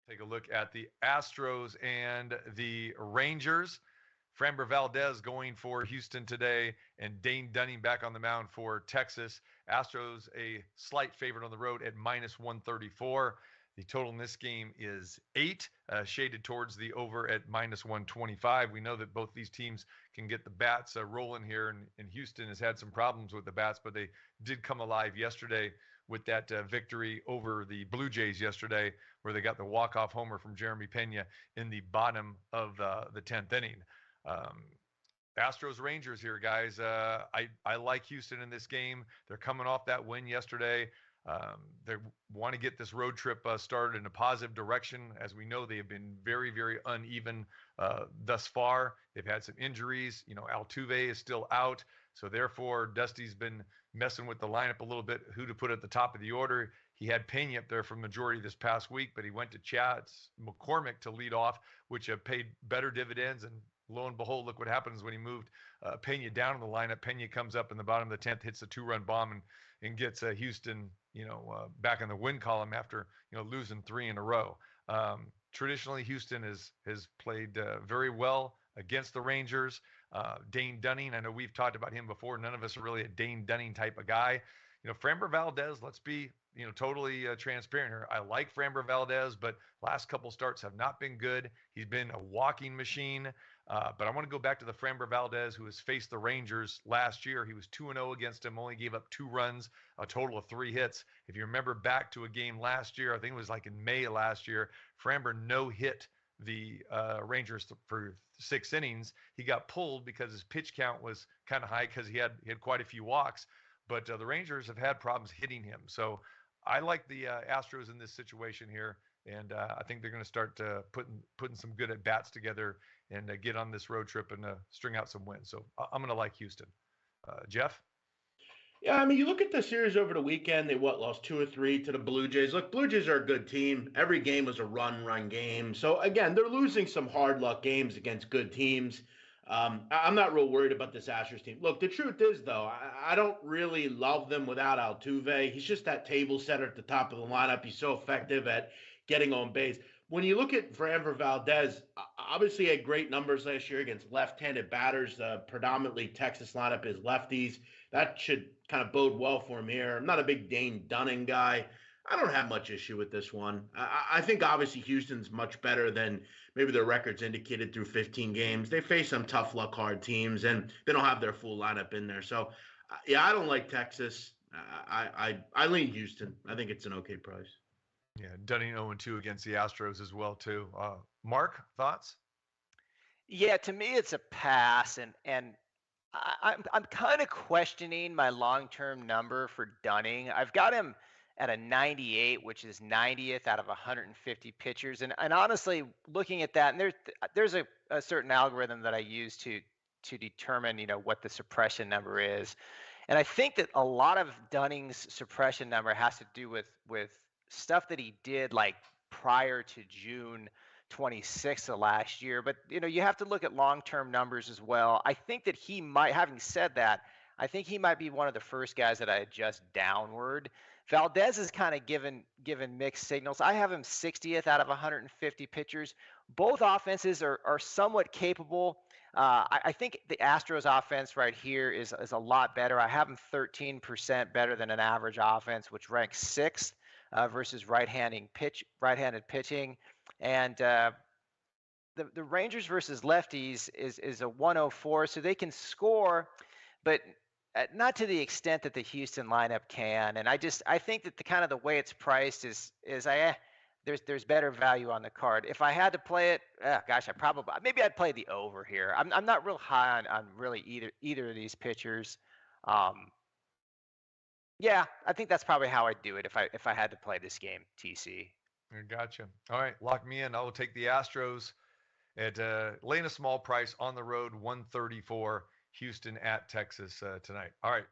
Take a look at the Astros and the Rangers. Framber Valdez going for Houston today, and Dane Dunning back on the mound for Texas. Astros a slight favorite on the road at minus 134. The total in this game is 8, shaded towards the over at minus 125. We know that both these teams can get the bats rolling here, and Houston has had some problems with the bats, but they did come alive yesterday with that victory over the Blue Jays yesterday, where they got the walk-off homer from Jeremy Pena in the bottom of the 10th inning. Um, Astros Rangers here, guys. I like Houston in this game. They're coming off that win yesterday. They want to get this road trip started in a positive direction. As we know, they have been very, very uneven thus far. They've had some injuries. Altuve is still out. So therefore, Dusty's been messing with the lineup a little bit, who to put at the top of the order. He had Pena up there for majority this past week, but he went to Chad McCormick to lead off, which paid better dividends. And lo and behold, look what happens when he moved Pena down in the lineup. Pena comes up in the bottom of the 10th, hits a 2-run bomb, and gets Houston, back in the win column after, losing 3 in a row. Traditionally, Houston has played very well against the Rangers. Dane Dunning, I know we've talked about him before. None of us are really a Dane Dunning type of guy. Framber Valdez, let's be, totally transparent here. I like Framber Valdez, but last couple starts have not been good. He's been a walking machine. But I want to go back to the Framber Valdez, who has faced the Rangers last year. He was 2-0 against them, only gave up 2 runs, a total of 3 hits. If you remember back to a game last year, I think it was like in May of last year, Framber no-hit the Rangers for 6 innings. He got pulled because his pitch count was kind of high because he had quite a few walks. But the Rangers have had problems hitting him. So I like the Astros in this situation here. And I think they're going to start putting some good at-bats together and get on this road trip and string out some wins. So I'm going to like Houston. Jeff? Yeah, I mean, you look at the series over the weekend, they lost 2 or 3 to the Blue Jays. Look, Blue Jays are a good team. Every game was a run game. So, again, they're losing some hard luck games against good teams. I'm not real worried about this Astros team. Look, the truth is, though, I don't really love them without Altuve. He's just that table setter at the top of the lineup. He's so effective at getting on base. When you look at Framber Valdez, obviously he had great numbers last year against left-handed batters. Predominantly Texas lineup is lefties. That should kind of bode well for him here. I'm not a big Dane Dunning guy. I don't have much issue with this one. I think obviously Houston's much better than maybe their records indicated through 15 games. They face some tough luck hard teams, and they don't have their full lineup in there. So, yeah, I don't like Texas. I lean Houston. I think it's an okay price. Yeah, Dunning 0-2 against the Astros as well, too. Mark, thoughts? Yeah, to me it's a pass, and I'm kind of questioning my long-term number for Dunning. I've got him at a 98, which is 90th out of 150 pitchers, and honestly, looking at that, and there's a certain algorithm that I use to determine what the suppression number is, and I think that a lot of Dunning's suppression number has to do with stuff that he did like prior to June 26th of last year. But you have to look at long-term numbers as well. I think that he might, having said that, I think he might be one of the first guys that I adjust downward. Valdez is kind of given mixed signals. I have him 60th out of 150 pitchers. Both offenses are somewhat capable. I think the Astros offense right here is a lot better. I have them 13% better than an average offense, which ranks 6th. Versus right-handed pitching, and the Rangers versus lefties is a 104, so they can score, but not to the extent that the Houston lineup can. And I think that the way it's priced is there's better value on the card. If I had to play it, maybe I'd play the over here. I'm not real high on really either of these pitchers. Yeah, I think that's probably how I'd do it if I had to play this game, TC. Gotcha. All right, lock me in. I will take the Astros at laying a small price on the road, 134, Houston at Texas tonight. All right.